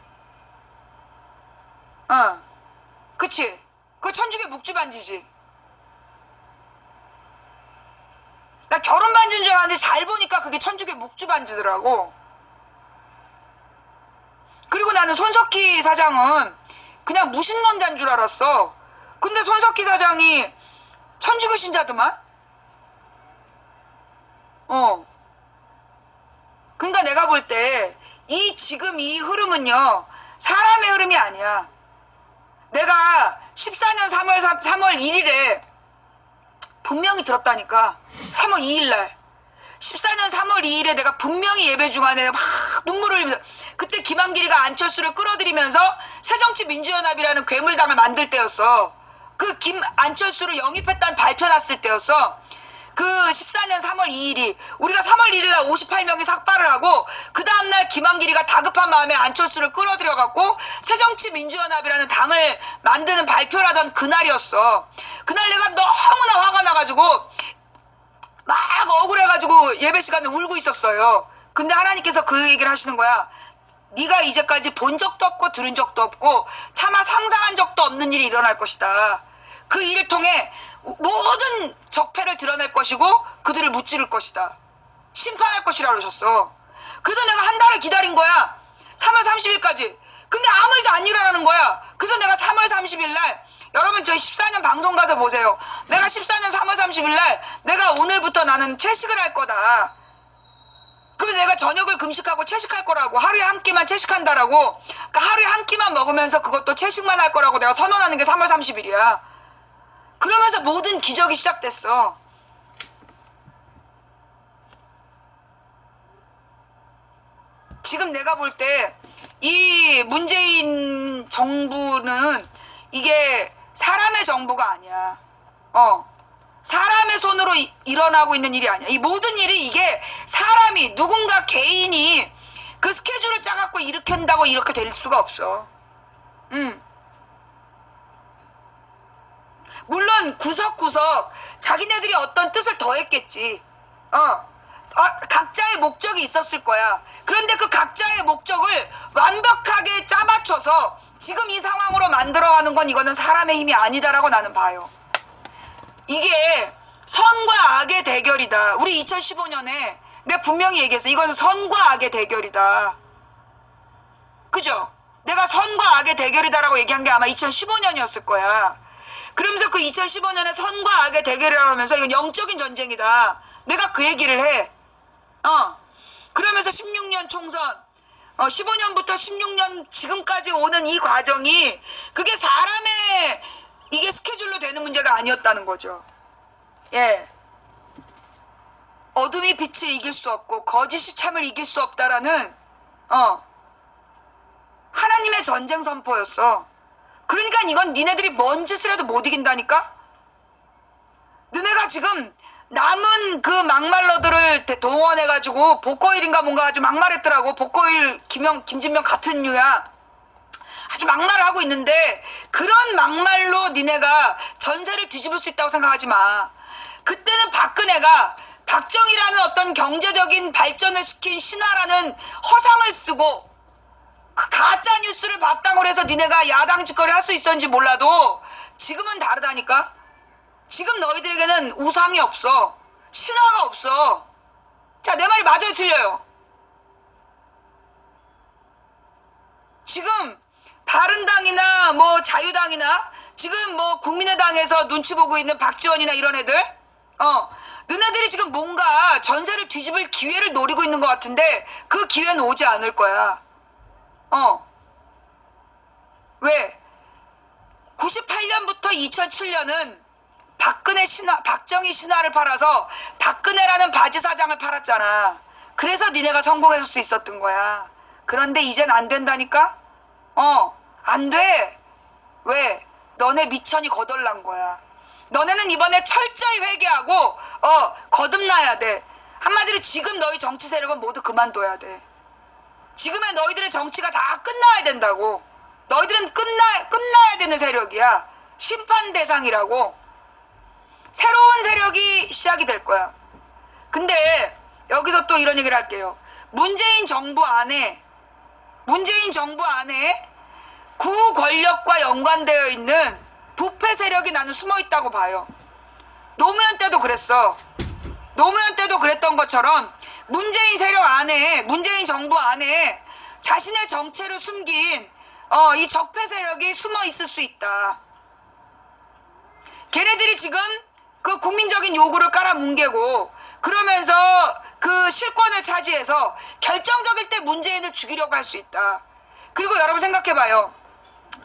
A: 그치? 그 천주교 묵주반지지. 나 결혼 반지인 줄 알았는데 잘 보니까 그게 천주교 묵주반지더라고. 그리고 나는 손석희 사장은 그냥 무신론자인 줄 알았어. 근데 손석희 사장이 천주교 신자더만? 그러니까 내가 볼 때 지금 이 흐름은요 사람의 흐름이 아니야. 내가 14년 3월 1일에 분명히 들었다니까. 3월 2일날 14년 3월 2일에 내가 분명히 예배 중간에 막 눈물을 흘리면서, 그때 김한길이가 안철수를 끌어들이면서 새정치민주연합이라는 괴물당을 만들 때였어. 그 안철수를 영입했다는 발표 났을 때였어. 그 14년 3월 2일이 우리가 3월 1일날 58명이 삭발을 하고 그 다음날 김한길이가 다급한 마음에 안철수를 끌어들여갖고 새정치민주연합이라는 당을 만드는 발표를 하던 그날이었어. 그날 내가 너무나 화가 나가지고 막 억울해가지고 예배 시간에 울고 있었어요. 근데 하나님께서 그 얘기를 하시는 거야. 네가 이제까지 본 적도 없고 들은 적도 없고 차마 상상한 적도 없는 일이 일어날 것이다. 그 일을 통해 모든 적폐를 드러낼 것이고 그들을 무찌를 것이다. 심판할 것이라고 그러셨어. 그래서 내가 한 달을 기다린 거야. 3월 30일까지. 근데 아무 일도 안 일어나는 거야. 그래서 내가 3월 30일 날, 여러분 저희 14년 방송 가서 보세요. 내가 14년 3월 30일 날 내가 오늘부터 나는 채식을 할 거다. 그럼 내가 저녁을 금식하고 채식할 거라고, 하루에 한 끼만 채식한다라고. 그러니까 하루에 한 끼만 먹으면서 그것도 채식만 할 거라고 내가 선언하는 게 3월 30일이야. 그러면서 모든 기적이 시작됐어. 지금 내가 볼 때 이 문재인 정부는 이게 사람의 정부가 아니야. 사람의 손으로 일어나고 있는 일이 아니야. 이 모든 일이 이게 사람이, 누군가 개인이 그 스케줄을 짜갖고 이렇게 한다고 이렇게 될 수가 없어. 물론 구석구석 자기네들이 어떤 뜻을 더했겠지. 각자의 목적이 있었을 거야. 그런데 그 각자의 목적을 완벽하게 짜맞춰서 지금 이 상황으로 만들어가는 건 이거는 사람의 힘이 아니다라고 나는 봐요. 이게 선과 악의 대결이다. 우리 2015년에 내가 분명히 얘기했어. 이건 선과 악의 대결이다. 그죠? 내가 선과 악의 대결이다라고 얘기한 게 아마 2015년이었을 거야. 그러면서 그 2015년에 선과 악의 대결이라고 하면서 이건 영적인 전쟁이다. 내가 그 얘기를 해. 그러면서 16년 총선, 15년부터 16년 지금까지 오는 이 과정이 그게 사람의 이게 스케줄로 되는 문제가 아니었다는 거죠. 예. 어둠이 빛을 이길 수 없고 거짓이 참을 이길 수 없다라는 하나님의 전쟁 선포였어. 그러니까 이건 니네들이 뭔 짓을 해도 못 이긴다니까? 너네가 지금 남은 그 막말러들을 동원해가지고 복고일인가 뭔가 아주 막말했더라고. 복고일 김진명 같은 류야. 아주 막말을 하고 있는데 그런 막말로 니네가 전세를 뒤집을 수 있다고 생각하지 마. 그때는 박근혜가 박정희라는 어떤 경제적인 발전을 시킨 신화라는 허상을 쓰고 그 가짜 뉴스를 바탕으로 해서 니네가 야당 짓거리 할 수 있었는지 몰라도 지금은 다르다니까. 지금 너희들에게는 우상이 없어. 신화가 없어. 자, 내 말이 맞아요, 틀려요? 지금 바른당이나 뭐 자유당이나 지금 뭐 국민의당에서 눈치 보고 있는 박지원이나 이런 애들 너네들이 지금 뭔가 전세를 뒤집을 기회를 노리고 있는 것 같은데 그 기회는 오지 않을 거야. 왜? 98년부터 2007년은 박근혜 신화, 박정희 신화를 팔아서 박근혜라는 바지 사장을 팔았잖아. 그래서 니네가 성공했을 수 있었던 거야. 그런데 이젠 안 된다니까? 안 돼. 왜? 너네 미천이 거덜난 거야. 너네는 이번에 철저히 회개하고 거듭나야 돼. 한마디로 지금 너희 정치 세력은 모두 그만둬야 돼. 지금의 너희들의 정치가 다 끝나야 된다고. 너희들은 끝나야 되는 세력이야. 심판 대상이라고. 새로운 세력이 시작이 될 거야. 근데 여기서 또 이런 얘기를 할게요. 문재인 정부 안에 구 권력과 연관되어 있는 부패 세력이 나는 숨어 있다고 봐요. 노무현 때도 그랬어. 노무현 때도 그랬던 것처럼 문재인 세력 안에, 문재인 정부 안에 자신의 정체를 숨긴 이 적폐 세력이 숨어 있을 수 있다. 걔네들이 지금 그 국민적인 요구를 깔아뭉개고 그러면서 그 실권을 차지해서 결정적일 때 문재인을 죽이려고 할 수 있다. 그리고 여러분 생각해봐요.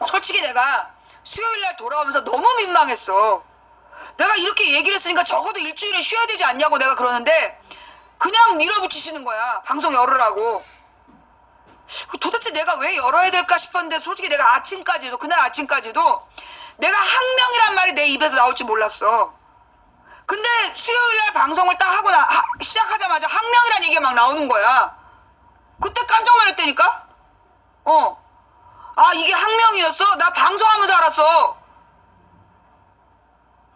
A: 솔직히 내가 수요일날 돌아오면서 너무 민망했어. 내가 이렇게 얘기를 했으니까 적어도 일주일은 쉬어야 되지 않냐고 내가 그러는데 그냥 밀어붙이시는 거야. 방송 열으라고. 도대체 내가 왜 열어야 될까 싶었는데 솔직히 내가 그날 아침까지도 내가 항명이란 말이 내 입에서 나올지 몰랐어. 근데 수요일날 방송을 딱 하고 시작하자마자 항명이란 얘기가 막 나오는 거야. 그때 깜짝 놀랐다니까? 이게 항명이었어? 나 방송하면서 알았어.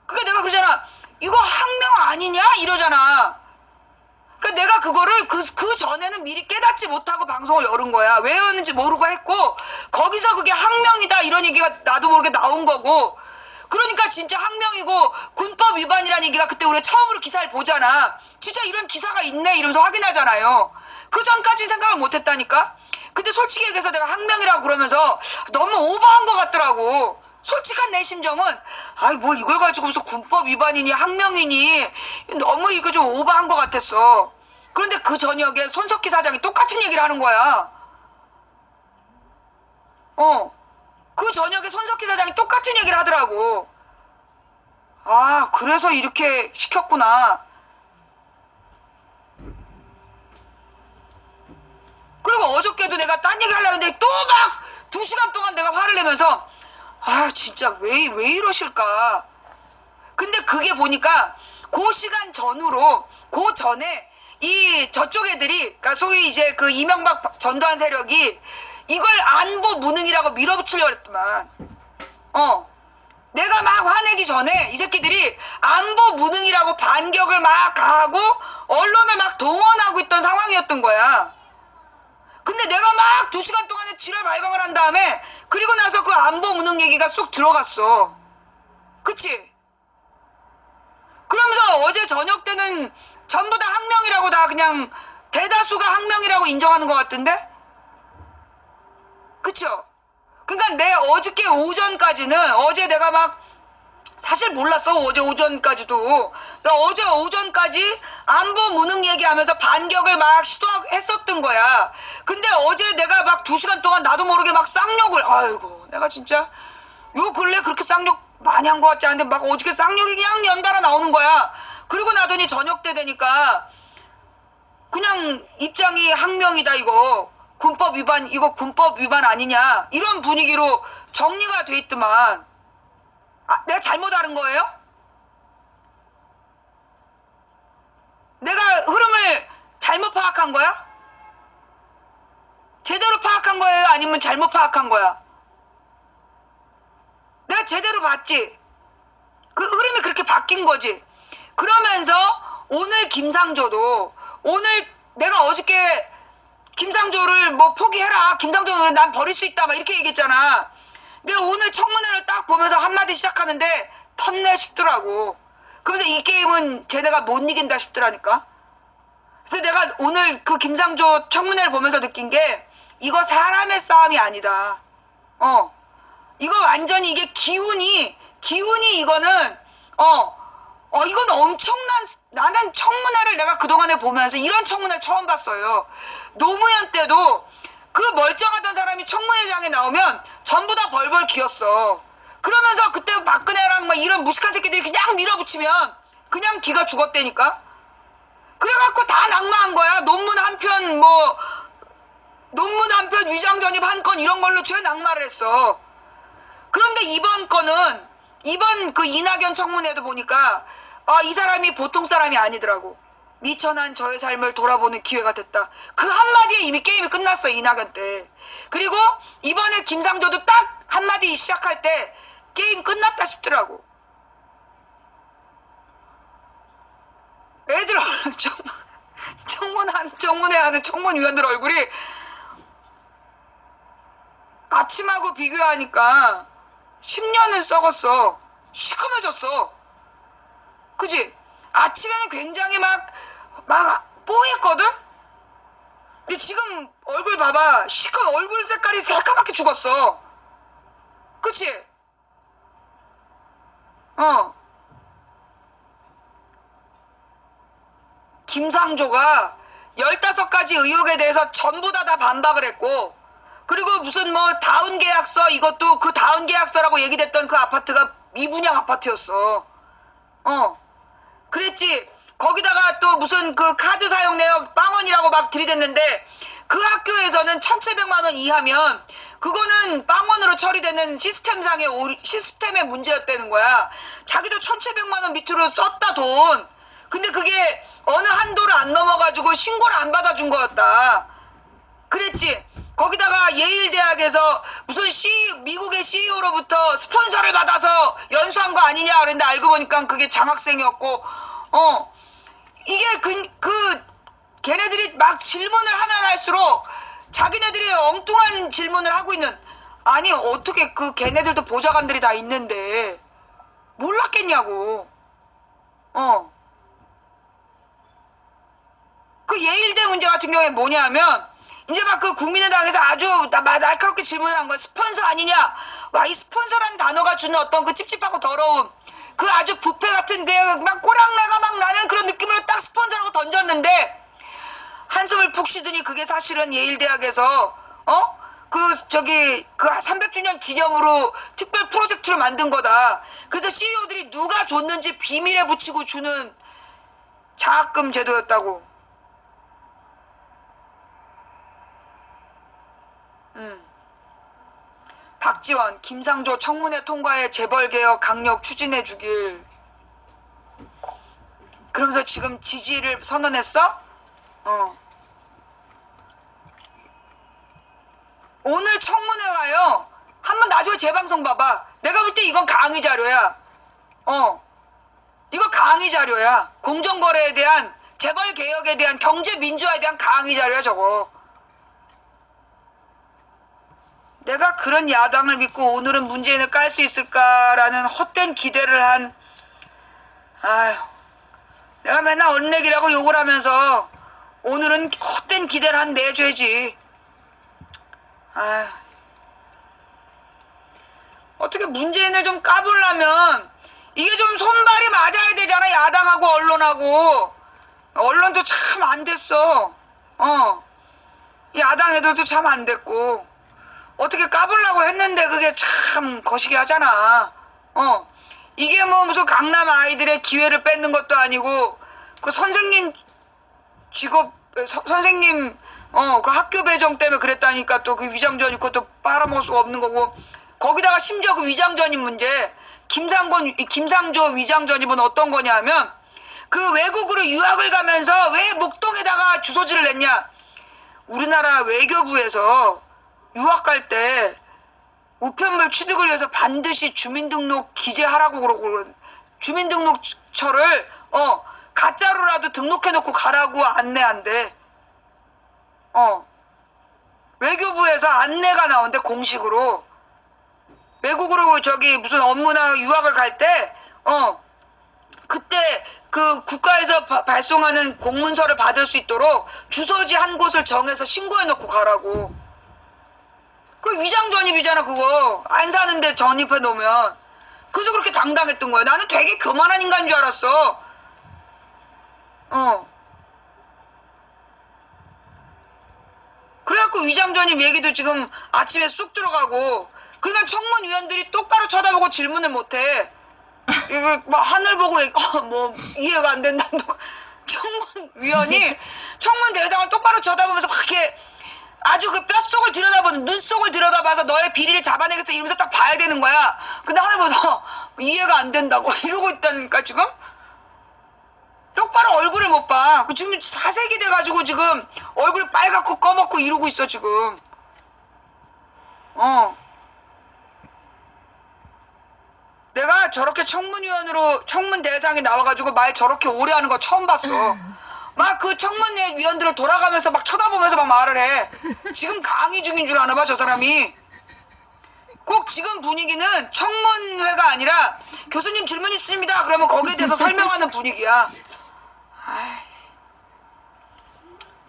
A: 그러니까 내가 그러잖아. 이거 항명 아니냐? 이러잖아. 그러니까 내가 그거를 그 전에는 미리 깨닫지 못하고 방송을 열은 거야. 왜 열었는지 모르고 했고 거기서 그게 항명이다 이런 얘기가 나도 모르게 나온 거고 그러니까 진짜 항명이고 군법 위반이라는 얘기가 그때 우리가 처음으로 기사를 보잖아. 진짜 이런 기사가 있네 이러면서 확인하잖아요. 그 전까지 생각을 못했다니까. 근데 솔직히 얘기해서 내가 항명이라고 그러면서 너무 오버한 것 같더라고. 솔직한 내 심정은 뭘 이걸 가지고서 군법 위반이니 항명이니 너무 이거 좀 오버한 것 같았어. 그런데 그 저녁에 손석희 사장이 똑같은 얘기를 하는 거야. 그 저녁에 손석희 사장이 똑같은 얘기를 하더라고. 그래서 이렇게 시켰구나. 그리고 어저께도 내가 딴 얘기 하려는데 또 막 2시간 동안 내가 화를 내면서 진짜 왜 이러실까. 근데 그게 보니까 그 시간 전후로 그 전에 저쪽 애들이 그러니까 소위 이제 그 이명박 전두환 세력이 이걸 안보 무능이라고 밀어붙이려고 했더만. 내가 막 화내기 전에 이 새끼들이 안보 무능이라고 반격을 막 가하고 언론을 막 동원하고 있던 상황이었던 거야. 근데 내가 막 2시간 동안에 지랄 발광을 한 다음에 그리고 나서 그 안보 무능 얘기가 쏙 들어갔어. 그치? 어제 저녁 때는 전부 다 항명이라고 다 그냥 대다수가 항명이라고 인정하는 것 같은데? 그쵸? 그러니까 내 어저께 오전까지는 어제 내가 막 사실 몰랐어. 어제 오전까지도 나 어제 오전까지 안보 무능 얘기하면서 반격을 막 시도했었던 거야. 근데 어제 내가 막 2시간 동안 나도 모르게 막 쌍욕을 아이고 내가 진짜 요 근래 그렇게 쌍욕 많이 한 것 같지 않은데 막 어저께 쌍욕이 그냥 연달아 나오는 거야. 그리고 나더니 저녁 때 되니까 그냥 입장이 항명이다 이거 군법 위반 이거 군법 위반 아니냐 이런 분위기로 정리가 돼 있더만. 아, 내가 잘못 알은 거예요? 내가 흐름을 잘못 파악한 거야? 제대로 파악한 거예요? 아니면 잘못 파악한 거야? 내가 제대로 봤지? 그 흐름이 그렇게 바뀐 거지. 그러면서 오늘 김상조도 오늘 내가 어저께 김상조를 뭐 포기해라. 김상조는 난 버릴 수 있다. 막 이렇게 얘기했잖아. 내가 오늘 청문회를 딱 보면서 한마디 시작하는데 텄네 싶더라고. 그러면서 이 게임은 쟤네가 못 이긴다 싶더라니까. 그래서 내가 오늘 그 김상조 청문회를 보면서 느낀 게 이거 사람의 싸움이 아니다. 이거 완전히 이게 기운이 이거는 이건 엄청난 나는 청문회를 내가 그동안에 보면서 이런 청문회 처음 봤어요. 노무현 때도 그 멀쩡하던 사람이 청문회장에 나오면 전부 다 벌벌 기었어. 그러면서 그때 박근혜랑 막 이런 무식한 새끼들이 그냥 밀어붙이면 그냥 기가 죽었다니까. 그래갖고 다 낙마한 거야. 논문 한 편 위장 전입 한 건 이런 걸로 죄 낙마를 했어. 그런데 이번 거는 이번 그 이낙연 청문회도 보니까 이 사람이 보통 사람이 아니더라고. 미천한 저의 삶을 돌아보는 기회가 됐다. 그 한마디에 이미 게임이 끝났어 이낙연 때. 그리고 이번에 김상조도 딱 한마디 시작할 때 게임 끝났다 싶더라고. 애들 청문회하는 청문위원들 얼굴이 아침하고 비교하니까 10년은 썩었어. 시커매졌어. 그지? 아침에는 굉장히 막 뽀했거든? 근데 지금 얼굴 봐봐. 얼굴 색깔이 새까맣게 죽었어. 그치? 김상조가 15가지 의혹에 대해서 전부 다 반박을 했고, 그리고 무슨 뭐 다운 계약서 이것도 그 다운 계약서라고 얘기됐던 그 아파트가 미분양 아파트였어. 그랬지. 거기다가 또 무슨 그 카드 사용 내역 빵원이라고 막 들이댔는데 그 학교에서는 1,700만 원 이하면 그거는 빵원으로 처리되는 시스템의 문제였다는 거야. 자기도 1,700만 원 밑으로 썼다 돈. 근데 그게 어느 한도를 안 넘어가지고 신고를 안 받아준 거였다. 그랬지. 거기다가 예일대학에서 무슨 미국의 CEO로부터 스폰서를 받아서 연수한 거 아니냐 그랬는데 알고 보니까 그게 장학생이었고, 이게 걔네들이 막 질문을 하면 할수록 자기네들이 엉뚱한 질문을 하고 있는, 아니 어떻게 그 걔네들도 보좌관들이 다 있는데 몰랐겠냐고. 그 예일대 문제 같은 경우에 뭐냐면 이제 막 그 국민의당에서 아주 날카롭게 질문을 한 거야. 스폰서 아니냐. 와, 이 스폰서란 단어가 주는 어떤 그 찝찝하고 더러움, 그 아주 부패 같은데 막 꼬랑내가 막 나는 그런 느낌으로 딱 스폰서라고 던졌는데 한숨을 푹 쉬더니 그게 사실은 예일대학에서 그 300주년 기념으로 특별 프로젝트를 만든 거다. 그래서 CEO들이 누가 줬는지 비밀에 붙이고 주는 장학금 제도였다고. 박지원, 김상조 청문회 통과에 재벌개혁 강력 추진해주길. 그러면서 지금 지지를 선언했어? 오늘 청문회가요. 한번 나중에 재방송 봐봐. 내가 볼 때 이건 강의 자료야. 이거 강의 자료야. 공정거래에 대한, 재벌개혁에 대한, 경제민주화에 대한 강의 자료야 저거. 내가 그런 야당을 믿고 오늘은 문재인을 깔 수 있을까라는 헛된 기대를 한, 내가 맨날 언내기라고 욕을 하면서 오늘은 헛된 기대를 한 내줘야지. 아휴. 어떻게 문재인을 좀 까불려면 이게 좀 손발이 맞아야 되잖아. 야당하고 언론하고. 언론도 참 안 됐어. 야당 애들도 참 안 됐고. 어떻게 까불려고 했는데 그게 참 거시기 하잖아. 이게 뭐 무슨 강남 아이들의 기회를 뺏는 것도 아니고 그 선생님 직업 선생님 그 학교 배정 때문에 그랬다니까. 또 그 위장전입 그것도 빨아먹을 수가 없는 거고. 거기다가 심지어 그 위장전입 문제 김상조 위장전입은 어떤 거냐면 그 외국으로 유학을 가면서 왜 목동에다가 주소지를 냈냐. 우리나라 외교부에서 유학 갈 때 우편물 취득을 위해서 반드시 주민등록 기재하라고 그러고 주민등록처를 가짜로라도 등록해놓고 가라고 안내한대. 외교부에서 안내가 나온대 공식으로. 외국으로 저기 무슨 업무나 유학을 갈 때 그때 그 국가에서 발송하는 공문서를 받을 수 있도록 주소지 한 곳을 정해서 신고해놓고 가라고. 그 위장전입이잖아 그거. 안 사는데 전입해 놓으면. 그래서 그렇게 당당했던 거야. 나는 되게 교만한 인간인 줄 알았어. 그래갖고 위장전입 얘기도 지금 아침에 쑥 들어가고. 그러니까 청문위원들이 똑바로 쳐다보고 질문을 못해. 이거 뭐 하늘 보고 뭐 이해가 안 된다. 청문위원이 청문 대상을 똑바로 쳐다보면서 막 이렇게 아주 그 뼛속을 들여다보는 눈 속을 들여다봐서 너의 비리를 잡아내겠어 이러면서 딱 봐야 되는 거야. 근데 하늘 보면서 이해가 안 된다고 이러고 있다니까 지금. 똑바로 얼굴을 못 봐. 지금 사색이 돼가지고 지금 얼굴이 빨갛고 꺼먹고 이러고 있어 지금. 내가 저렇게 청문위원으로 청문 대상이 나와가지고 말 저렇게 오래 하는 거 처음 봤어. 막 그 청문위원들을 돌아가면서 막 쳐다보면서 막 말을 해. 지금 강의 중인 줄 아나 봐 저 사람이. 꼭 지금 분위기는 청문회가 아니라 교수님 질문 있습니다. 그러면 거기에 대해서 설명하는 분위기야. 아이,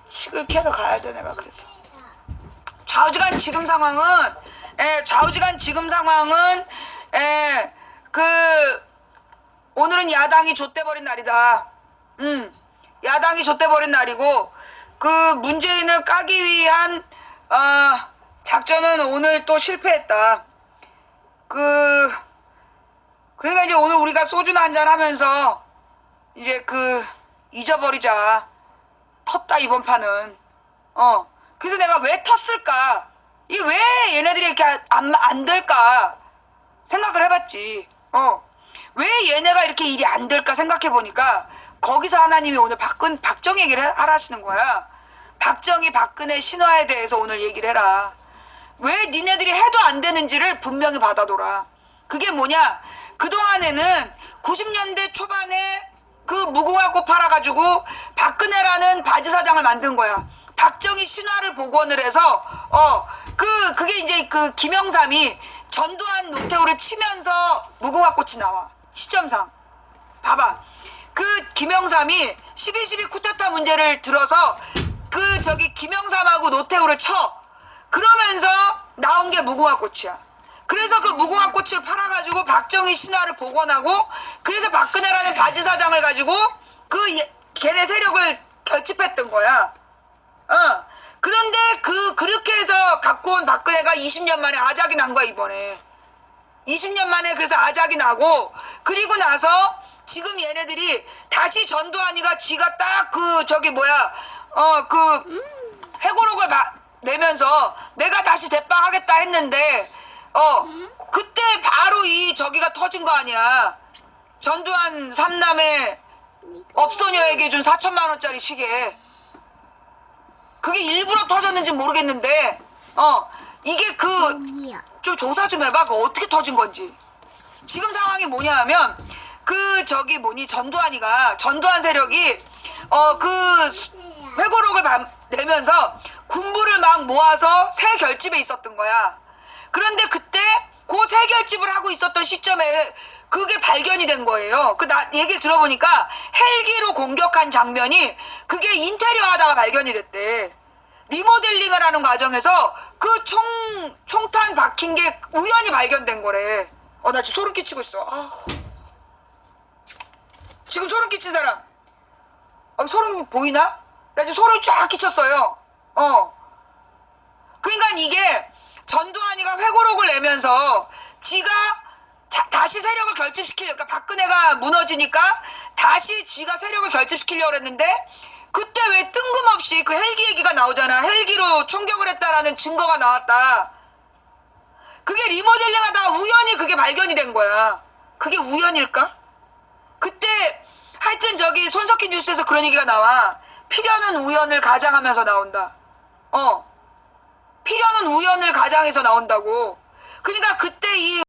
A: 식을 캐러 가야 돼 내가 그래서. 좌우지간 지금 상황은 오늘은 야당이 좆돼버린 날이다. 야당이 좆돼버린 날이고 그 문재인을 까기 위한 작전은 오늘 또 실패했다. 그러니까 이제 오늘 우리가 소주나 한잔 하면서 이제 잊어버리자. 텄다 이번 판은. 그래서 내가 왜 텄을까? 이게 왜 얘네들이 이렇게 안 될까? 생각을 해봤지. 왜 얘네가 이렇게 일이 안 될까 생각해보니까 거기서 하나님이 오늘 박정희 얘기를 하라시는 거야. 박정희 박근혜 신화에 대해서 오늘 얘기를 해라. 왜 니네들이 해도 안 되는지를 분명히 받아둬라. 그게 뭐냐? 그동안에는 90년대 초반에 그 무궁화꽃 팔아가지고 박근혜라는 바지사장을 만든 거야. 박정희 신화를 복원을 해서 그게 이제 그 김영삼이 전두환 노태우를 치면서 무궁화꽃이 나와. 시점상 봐봐. 그 김영삼이 12.12 쿠데타 문제를 들어서 김영삼하고 노태우를 쳐. 그러면서 나온 게 무궁화꽃이야. 그래서 그 무궁화꽃을 팔아가지고 박정희 신화를 복원하고 그래서 박근혜라는 바지사장을 가지고 걔네 세력을 결집했던 거야. 그런데 그렇게 해서 갖고 온 박근혜가 20년 만에 아작이 난 거야 이번에. 20년 만에 그래서 아작이 나고 그리고 나서 지금 얘네들이 다시 전두환이가 지가 딱 회고록을 내면서 내가 다시 대빵하겠다 했는데 그때 바로 저기가 터진 거 아니야. 전두환 삼남의 업소녀에게 준 4천만 원짜리 시계. 그게 일부러 터졌는지 모르겠는데 이게 좀 조사 좀 해봐. 그거 어떻게 터진 건지. 지금 상황이 뭐냐 하면 전두환 세력이 회고록을 내면서 군부를 막 모아서 새 결집에 있었던 거야. 그런데 그때 그 새 결집을 하고 있었던 시점에 그게 발견이 된 거예요. 얘기를 들어보니까 헬기로 공격한 장면이 그게 인테리어 하다가 발견이 됐대. 리모델링을 하는 과정에서 그 총탄 박힌 게 우연히 발견된 거래. 나 지금 소름 끼치고 있어. 지금 소름 끼친 사람. 소름 보이나? 나 지금 소름 쫙 끼쳤어요. 그러니까 이게 전두환이가 회고록을 내면서 지가 다시 세력을 결집시키려고, 그러니까 박근혜가 무너지니까 다시 지가 세력을 결집시키려고 했는데, 그때 왜 뜬금없이 그 헬기 얘기가 나오잖아. 헬기로 총격을 했다라는 증거가 나왔다. 그게 리모델링 하다가 우연히 그게 발견이 된 거야. 그게 우연일까? 그때 하여튼 저기 손석희 뉴스에서 그런 얘기가 나와. 필연은 우연을 가장하면서 나온다. 필연은 우연을 가장해서 나온다고. 그러니까 그때 이